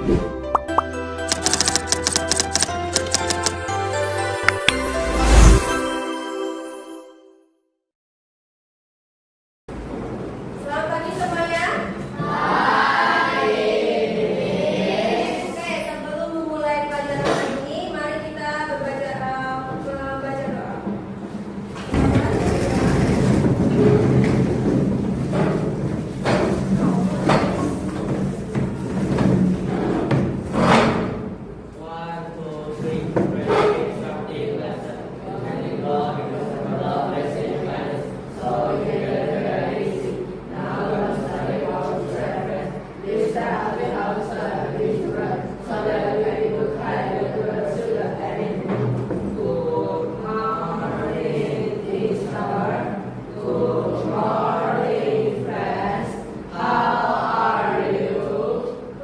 Selamat pagi semuanya. Oke, sebelum memulai pelajaran hari ini, mari kita membaca doa.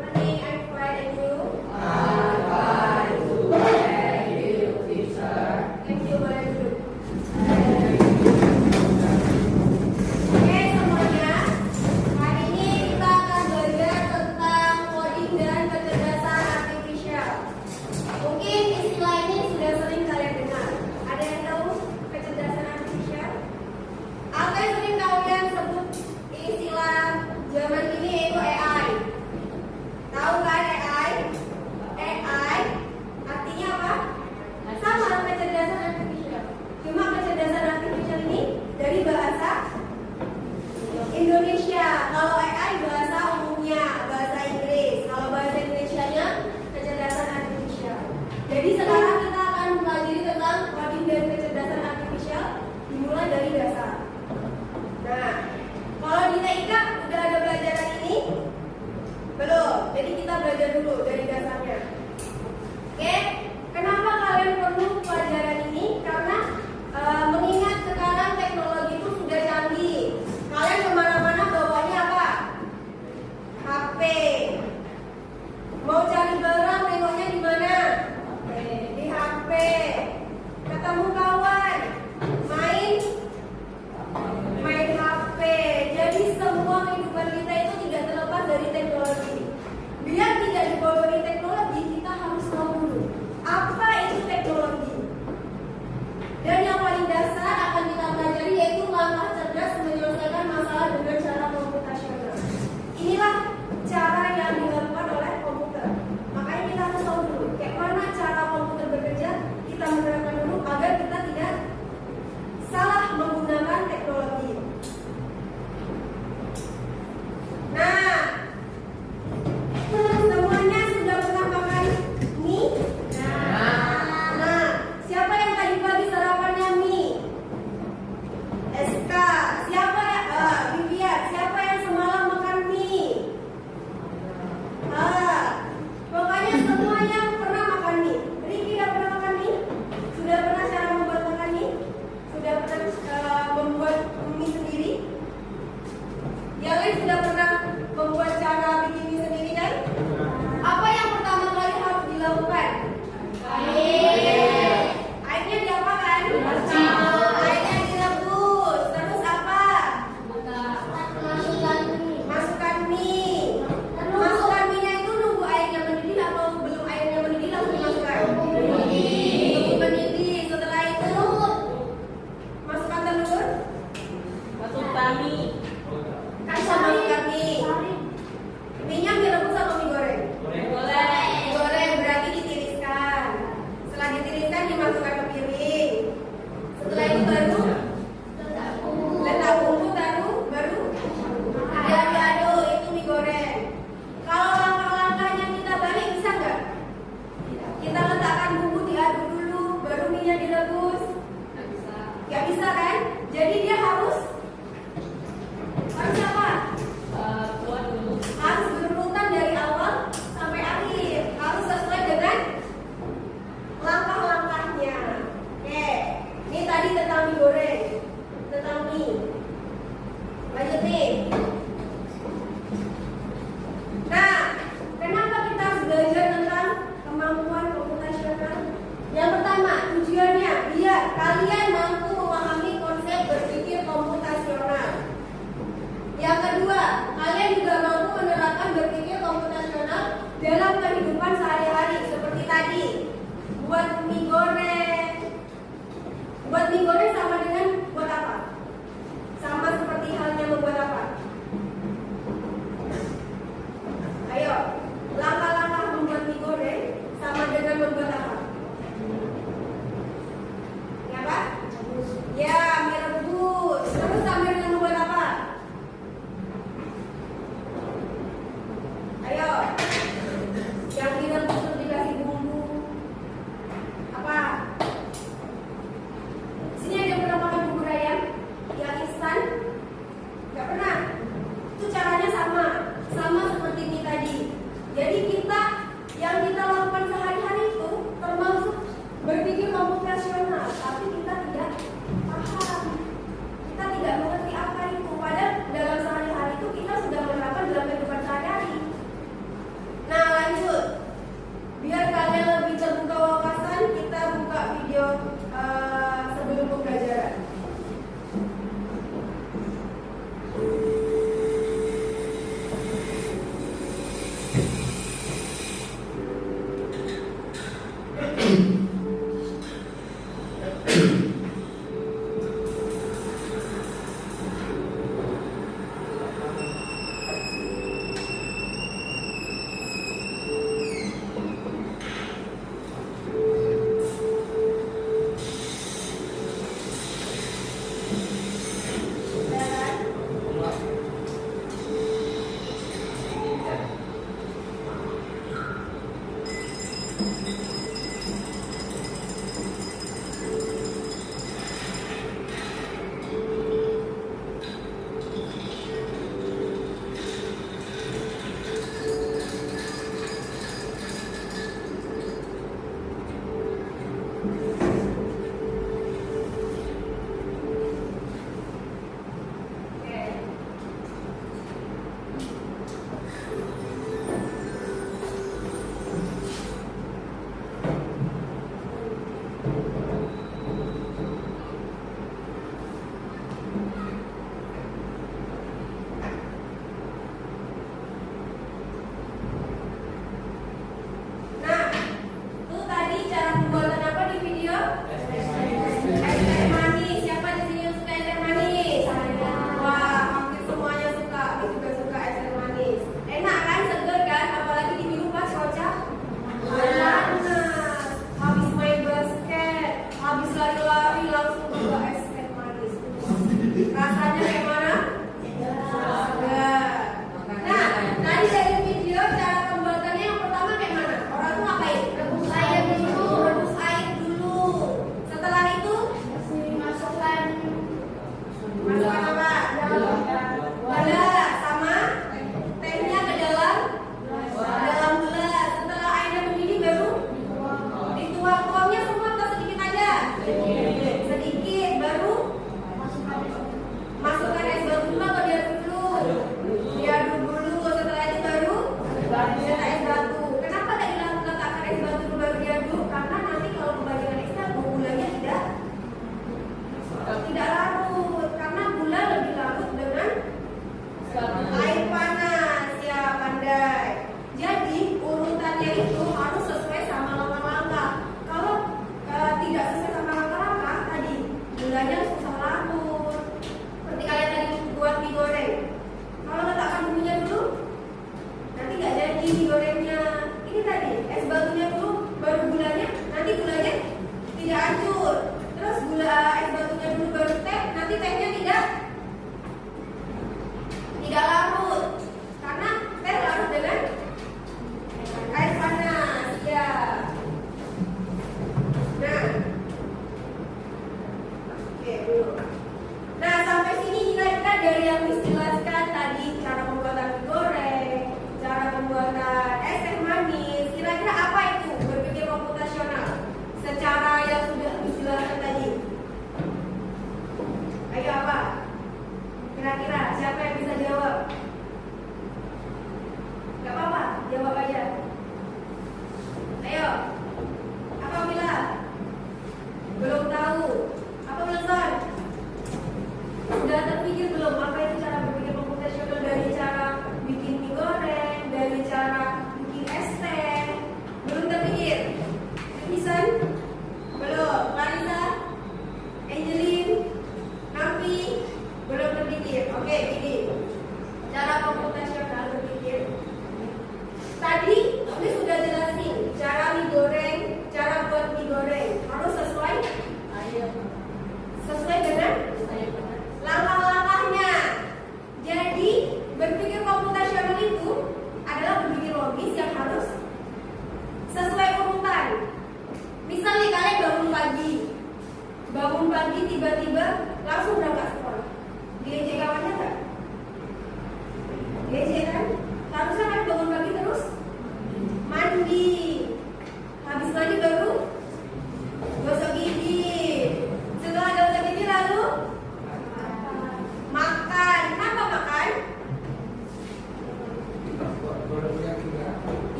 Morning, I'm fine, and you? Thank you, boleh duduk. Oke semuanya, hari ini kita akan belajar tentang coding dan kecerdasan artifisial. Mungkin istilah ini sudah sering kalian dengar. Ada yang tahu kecerdasan artifisial? Apa yang sering kalian sebut istilah zaman ini yaitu AI? Tahu kan AI? AI artinya apa? Sama kecerdasan artifisial. Cuma kecerdasan artifisial ini dari bahasa Indonesia. Kalau AI bahasa umumnya, bahasa Inggris. Kalau bahasa Indonesianya kecerdasan artifisial. Jadi sekarang kita akan mempelajari tentang coding dan kecerdasan artifisial dimulai dari dasar. Nah, kalau di TIK udah ada pelajaran ini? Belum. Jadi kita belajar dulu dari dasarnya. Oke, kenapa kalian perlu pelajaran ini? Karena mengingat sekarang teknologi itu sudah canggih. Kalian kemana-mana bawanya apa? HP. Mau cari barang nengoknya di mana? Di HP. Ketemu kawan, main HP. Jadi semua kehidupan kita itu tidak terlepas dari teknologi. Biar tidak dibodohi teknologi, kita harus tahu dulu apa itu teknologi. Dan yang paling dasar akan kita pelajari yaitu langkah cerdas menyelesaikan masalah dengan cara komputasional. Inilah cara yang dilakukan oleh komputer. Makanya kita harus tahu dulu kayak mana cara komputer bekerja, kita menerapkan dulu agar kita tidak salah menggunakan teknologi. Nah, semuanya sudah pernah makan mie? Nah, siapa yang tadi pagi sarapannya mie? SK. Siapa ya? Vivian. Siapa yang semalam makan mie? Pokoknya semua yang pernah makan mie. Riki udah pernah makan mie? Sudah pernah cara membuat makan mie? Sudah pernah membuat mie sendiri? Yang lain sudah pernah membuat cara bikin mie sendiri kan? Apa yang pertama kali harus dilakukan? Airnya diapakan? Airnya direbus. Terus apa? Masukkan mie. Masukkan mie-nya itu nunggu airnya mendidih atau belum airnya mendidih langsung dimasukkan? Tunggu mendidih. Setelah itu masukkan telur. Masukkan mie. Mie-nya direbus atau mie goreng? Goreng berarti ditiriskan. Setelah ditiriskan dimasukkan ke piring. Setelah itu baru letak bumbu, baru diaduk. Itu mie goreng. Kalau langkah-langkahnya kita balik bisa nggak? Kita letakkan bumbu diaduk dulu, baru mie-nya direbus. Nggak bisa kan? Jadi dia harus apa? Harus berurutan dari awal sampai akhir. Harus sesuai dengan langkah-langkahnya. Oke, ini tadi tentang mie goreng, tentang mie. Lanjut nih. Nah, kenapa kita harus belajar tentang kemampuan komputasional? Yang pertama, tujuannya biar kalian mampu memahami konsep berpikir komputasional. Yang kedua, kalian juga mampu menerapkan berpikir komputasional dalam kehidupan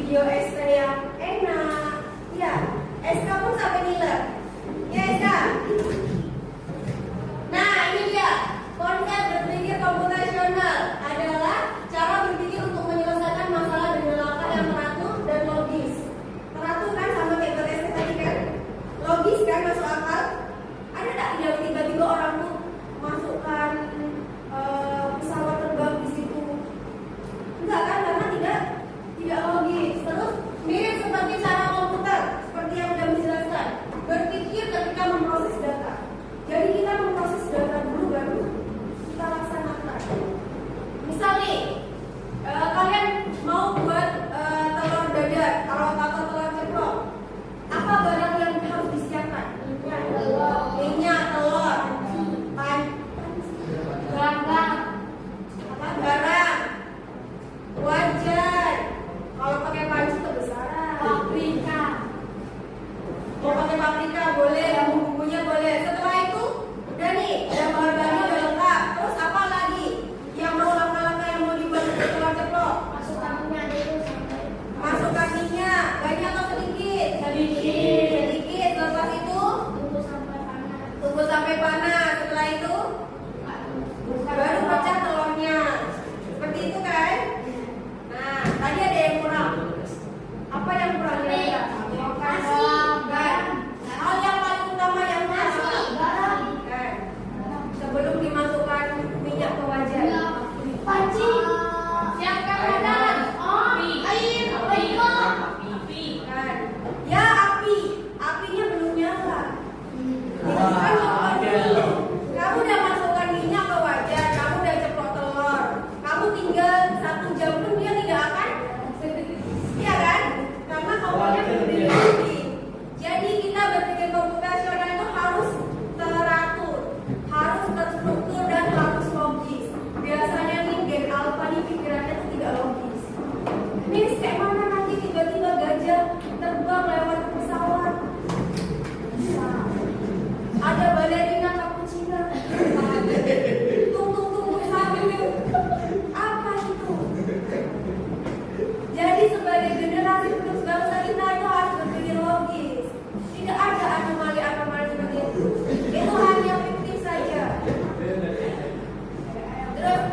video SK yang enak. Ya, SK pun sampai nilai. Ya SK. Nah ini dia konsep berpikir komputasional adalah cara berpikir untuk menyelesaikan masalah dengan langkah yang teratur dan logis. Teratur kan sama kayak BTS tadi kan? Logis kan, masuk akal. Ada tak tidak tiba-tiba orang tuh masukkan pesawat terbang di situ? Enggak kan, karena tidak logis. Terus mirip seperti cara komputer, seperti yang sudah dijelaskan, berpikir ketika memproses data. Jadi kita memproses data dulu baru kita laksanakan. Misal nih, kalian mau buat telur dadar, kalau kata telur ceplok, apa barang yang harus disiapkan? Minyak, telur, garam, wajan. Kalau pakai panci kebesaran. Paprika. Mau pakai paprika boleh, bumbunya boleh. Setelah itu udah nih, ada bahan-bahannya udah lengkap. Terus apa lagi? Yang mau langkah-langkah yang mau dibuat telur ceplok? Masukkan minyak, banyak atau sedikit? Sedikit. Lepas itu tunggu sampai panas. Setelah itu baru pecah telurnya. Seperti itu kan? Nah, tadi ada yang kurang. Apa yang kurang ya? Hal yang paling utama yang kurang. Sebelum dimasukkan minyak ke wajan. Panci. Siapkan wajan. Air. Kan? Ya api. Apinya belum nyala. Kamu udah masukkan minyak ke wajan, kamu udah ceplok telur. Kamu tinggal 1 jam pun dia tidak akan. Iya kan? Karena kompornya berbeda. Jadi kita berpikir komputasional itu harus teratur, harus terstruktur dan harus logis. Biasanya nih gen alpha nih pikirannya itu tidak logis. Ini kayak mana nanti tiba-tiba gajah terbang lewat pesawat? Bisa. Ada balerina cappuccino. Tunggu sambil. Apa itu? Jadi sebagai generasi penerus bangsa kita itu harus berpikir logis. Tidak ada anomali seperti itu. Itu hanya fiktif saja. Terus,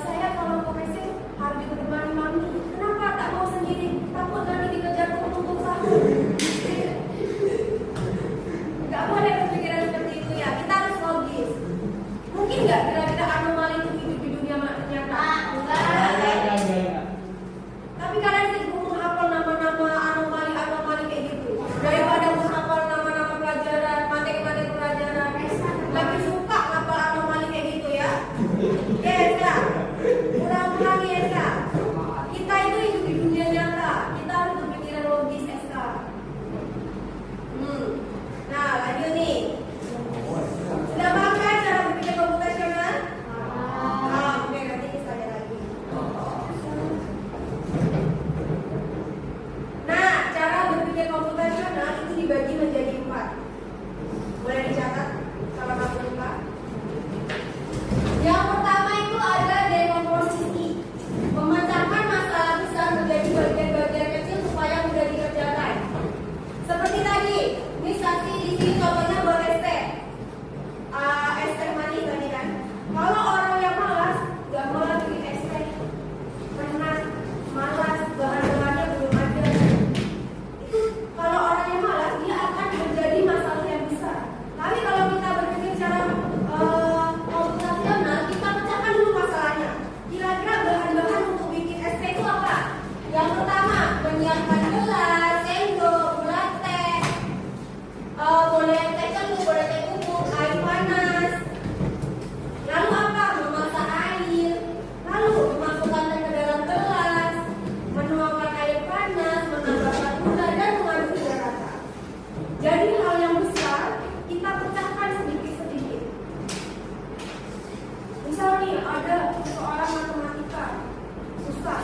saya kalau ke WC harus ditemani mami. Kenapa tak mau sendiri? Takut nanti dikejar untuk sahur. Gak boleh berpikiran seperti itu ya. Kita harus logis. Mungkin nggak kira-kira anomali itu hidup di dunia nyata? Tapi kalian sibuk menghafal nama-nama anomali kayak gitu daripada menghafal nama-nama pelajaran, materi-materi pelajaran. Lebih suka ngapal anomali kayak gitu ya. Yes ya. Ulang-ulang ya ya. Kita itu hidup di dunia nyata. Kita harus berpikiran logis SK. Nah lanjut nih. Sudah paham kan cara berpikir komputasional? Oke, nanti kita lihat lagi. Nah, cara berpikir komputasional itu dibagi menjadi 4. Boleh dicatat kalau kamu lupa. Yang pertama itu ada dekomposisi, memecahkan masalah besar menjadi bagian-bagian kecil supaya mudah dikerjakan. Seperti tadi, misalnya di sini contohnya buat ST. ST manis tadi kan. Kalau orang yang malas, gak mau lagi bikin ST. Karena malas, bahan-bahannya belum ada. Itu kalau orang yang malas, dia akan menjadi masalah yang besar. Tapi kalau kita berpikir secara komputasional, kita pecahkan dulu masalahnya. Kira-kira bahan-bahan untuk bikin ST itu apa? Yang pertama, menyiapkan gelas, sendok, gula teh, boleh teh celup, boleh teh bubuk, air panas. Lalu apa? Memasak air. Lalu memasukkan teh ke dalam gelas, menuangkan air panas, menambahkan gula dan mengaduknya rata. Jadi hal yang besar kita pecahkan sedikit-sedikit. Misalnya ada soalan matematika susah,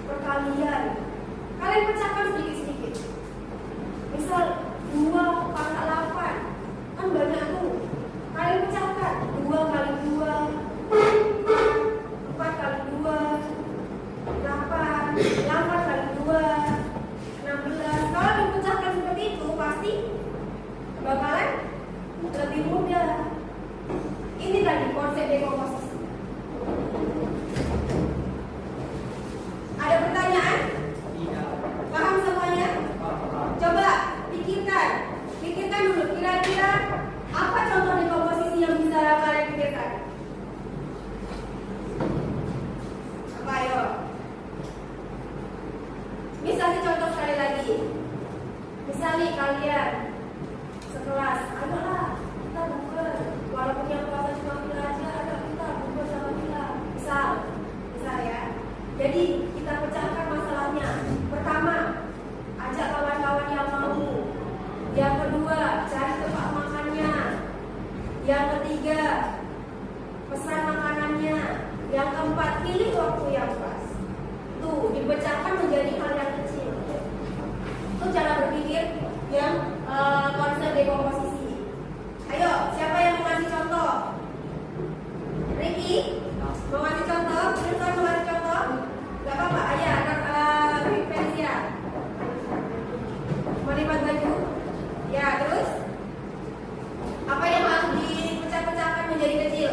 perkalian. Kalian pecahkan sedikit-sedikit. Misal 2 pangkat 8 kan banyak tuh. Kalian pecahkan 2 kali 2 4 kali 2 8 8 kalian sekelas, ayolah kita bukber, walaupun yang puasa cuma Vila aja, ada kita bukber sama Vila, misal ya. Jadi kita pecahkan masalahnya. Pertama, ajak kawan-kawan yang mau. Yang kedua, cari tempat makannya. Yang ketiga, pesan makanannya. Yang keempat, pilih waktu yang pas. Tuh, dipecahkan menjadi hal yang kecil. Itu cara berpikir yang konsep dekomposisi. Ayo, siapa yang mau ngasih contoh? Ricky, mau ngasih contoh? Wilson mau ngasih contoh? Gak apa-apa, ayah, Vincentia. Melipat baju. Ya, terus? Apa yang harus dipecah-pecahkan menjadi kecil?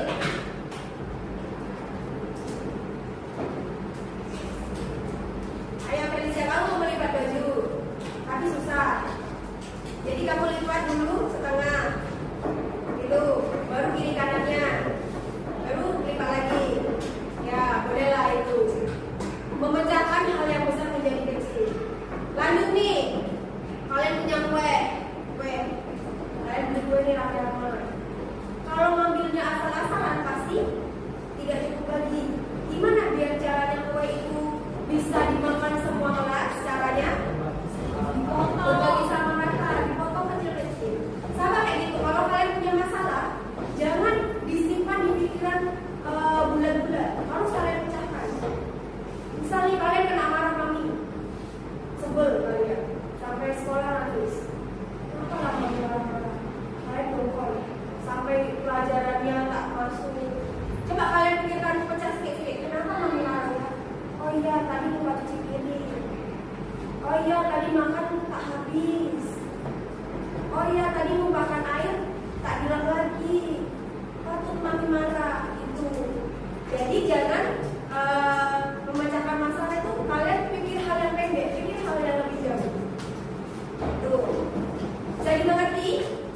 Ayah Felicia, kamu melipat baju, tapi susah. Jadi kamu lipat dulu setengah, itu, baru kiri kanannya, baru lipat lagi. Ya, bolehlah itu. Memecahkan hal yang besar menjadi kecil. Lanjut nih, kalian punya kue. Kalian beli kue ini rame-rame. Kalau ngambilnya asal-asalan pasti tidak cukup lagi. Gimana biar caranya kue itu bisa dimakan semua kelas? Caranya berbagi sama mereka, dipotong kecil-kecil. Sama kayak gitu. Kalau kalian punya masalah, jangan disimpan di pikiran bulan-bulan. Harus kalian pecahkan. Misalnya kalian kena marah mami, sebel kalian, sampai sekolah nangis. Kenapa lah mami marah-marah? Kalian bongkol, sampai pelajarannya tak masuk. Coba kalian pikirkan, pecah sedikit-sedikit. Kenapa mami marah? Oh iya, tadi lupa cuci piring. Oh iya, tadi makan tak habis. Oh iya, tadi numpahkan air tak bilang lagi. Patut mami marah itu. Jadi jangan memecahkan masalah itu kalian pikir hal yang pendek, pikir hal yang lebih jauh. Tuh, bisa dimengerti?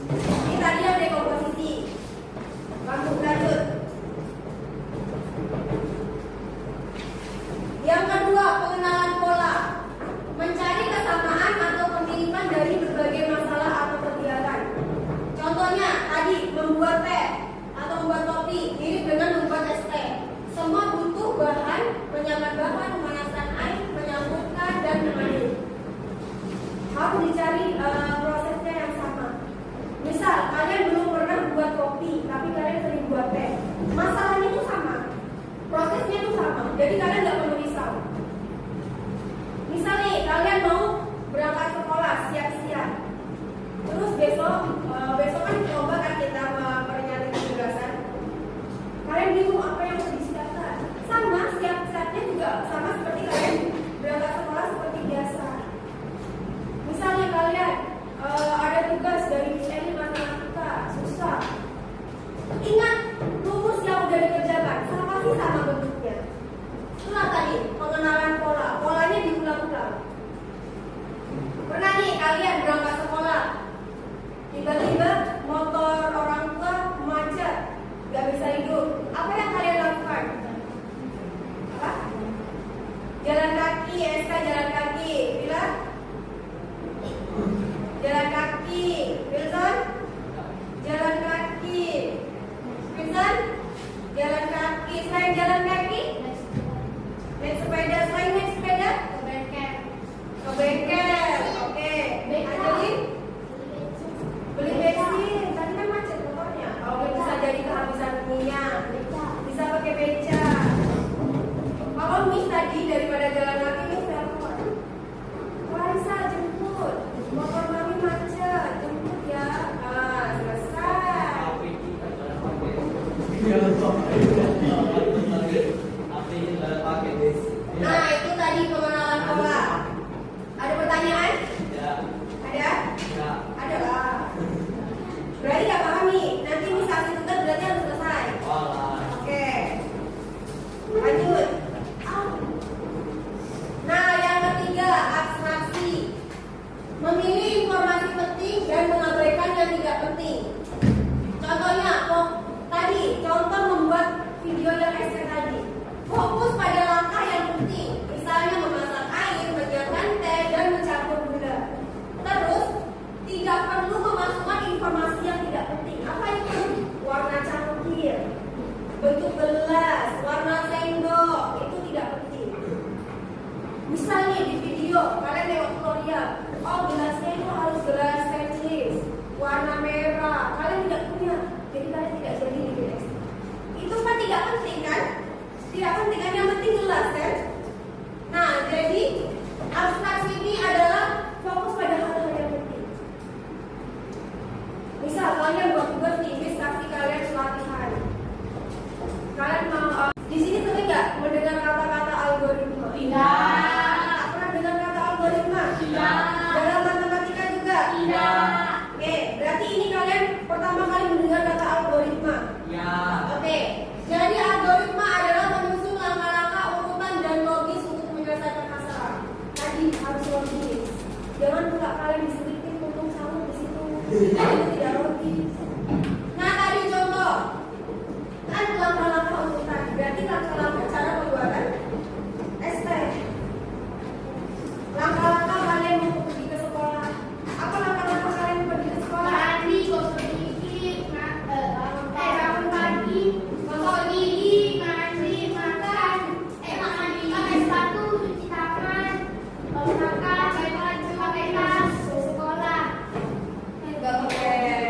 Ini tadi yang dekomposisi. Lanjut. Yang kedua, pengenalan pola. Mencari kesamaan atau kemiripan dari berbagai masalah atau kegiatan. Contohnya tadi membuat teh atau membuat kopi mirip dengan membuat es teh. Semua butuh bahan, menyiapkan bahan, memanaskan air, menyambutkan dan mengaduk. Harus dicari prosesnya yang sama. Misal kalian belum pernah buat kopi, tapi kalian sering buat teh. Masalahnya itu sama, prosesnya itu sama. Jadi kalian nggak perlu risau. Misal nih kalian mau berangkat sekolah siap-siap. Terus besok kan coba kan kita memperingati tugasan. Kalian bingung apa yang harus disiapkan. Sama siap-siapnya juga sama seperti kalian berangkat sekolah seperti biasa. Misalnya kalian ada tugas dari Miss Eli matematika susah. Ingat rumus yang udah dikerjakan, sama sih sama bentuknya. Itulah tadi pengenalan pola. Polanya diulang-ulang. Pernah nih kalian berangkat sekolah, tiba-tiba motor orang tua macet, gak bisa hidup. Apa yang kalian lakukan? Apa? Jalan kaki, SK jalan kaki. Bila? Jalan kaki. Wilson? Jalan kaki. Wilson? Jalan kaki. Selain jalan kaki? Naik sepeda. Selain naik sepeda? Ke bengkel. Oke. Angelin? Beli bensin. Tadi kan macet motornya. Oke, bisa jadi kehabisan minyak. Bisa pakai beca. Kalau Miss tadi daripada jalan kaki, Miss telepon. Warisa jemput. Motor mami macet. Jemput ya. Selesai. Nah, itu tadi pengenalan pola. Ada pertanyaan? Ada? Ada lah. Berarti gak paham nih. Nanti misal tugas berarti harus selesai. Oke. Lanjut. Nah, yang ketiga, abstraksi. Memilih informasi penting dan mengabaikan yang tidak penting. Contohnya, tadi contoh membuat video yang essay tadi. Fokus pada langkah yang penting. Misalnya memasak air, menyiapkan teh, dan mencampur gula. Terus Abstraksi ini adalah fokus pada hal-hal yang penting. Misal kalian buat tugas nih, Miss kasih kalian latihan. Kalian mau di sini sering nggak mendengar kata-kata algoritma? Tidak. Pernah dengar kata algoritma? Tidak. Dalam matematika juga? Tidak. Oke, berarti ini kalian pertama kali mendengar kata algoritma. Ya. Oke, jadi algoritma adalah menyusun langkah-langkah urutan dan logis untuk menyelesaikan masalah. Tadi harus logis. Jangan pula kalian diselipin untung sama di situ. Itu tidak logis. Nah, tadi contoh. Kan langkah-langkah urutan. Berarti langkah-langkah cara pembuatan ST. Langkah-langkah kalian mau pergi ke sekolah. Apa langkah-langkah kalian mau pergi ke sekolah? Mandi, gosok gigi, bangun pagi, gosok gigi, mandi, makan, pakai sepatu, cuci tangan, makan, pakai baju, pakai tas, ke sekolah. Enggak pakai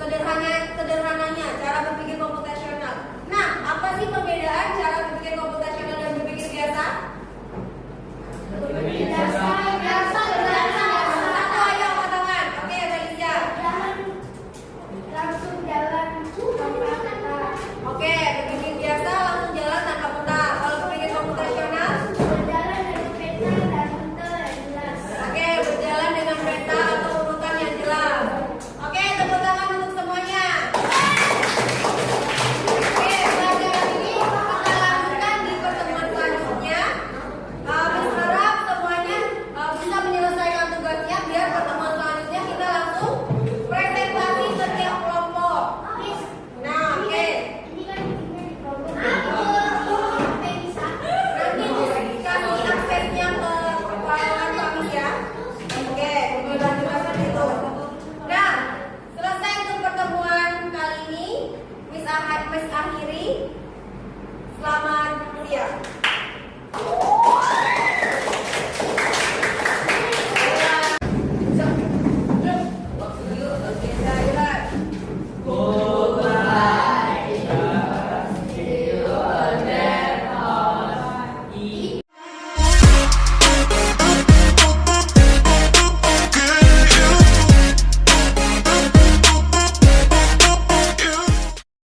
Sederhananya cara berpikir